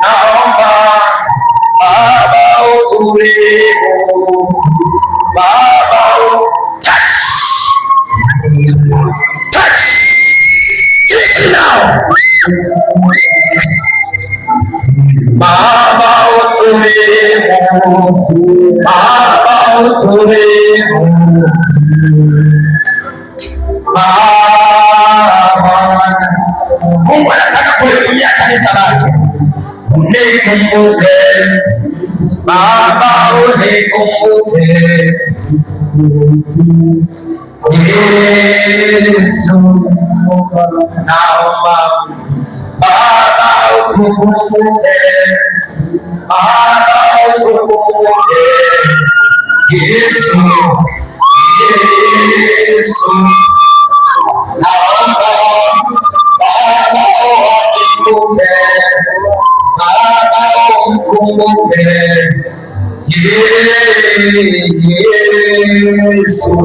naomba Baba uturehemu, Baba touch now, Baba uturehemu, Baba uturehemu, Baba. Mungu anataka kulitumia kanisa lake. Unikumbuke Baba, unikumbuke Yesu, naomba Baba ukumbuke, Baba ukumbuke Yesu, Yesu, naomba Baba ukumbuke, Baba ukumbuke Yesu.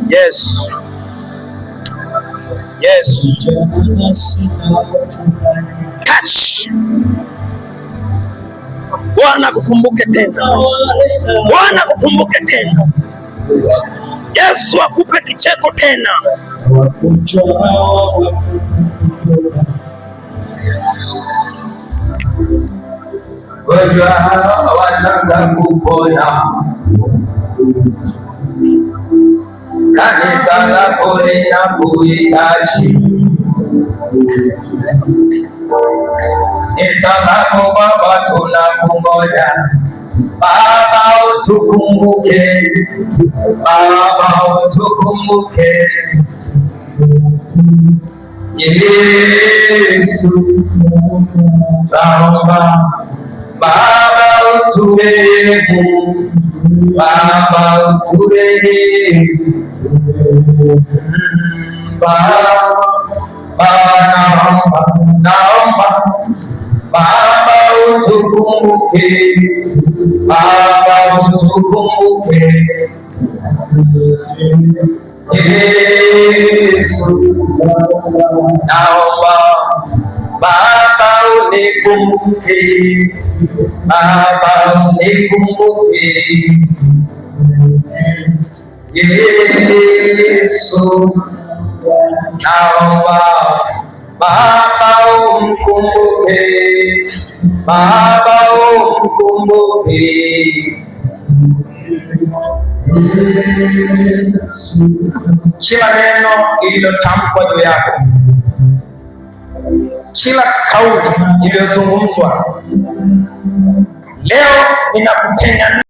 Yes. Yes. Touch. Bwana kukumbuke tena. Bwana kukumbuke tena. Yesu akupe kicheko tena. Wagonjwa wataka kupona, kanisa lako linakuhitaji. Kanisa lako Baba tunakungoja, Baba utukumbuke, Baba utukumbuke Yesu, naomba Baba uturehemu, Baba uturehemu, Baba naomba Baba utukumbuke, Baba utukumbuke Yesu, naomba Baba unikumbuke, Baba unikumbuke Yesu, naomba Baba unikumbuke, Baba unikumbuke kila neno lililotamkwa juu yako, kila kauli iliyozungumzwa leo, ninakutengana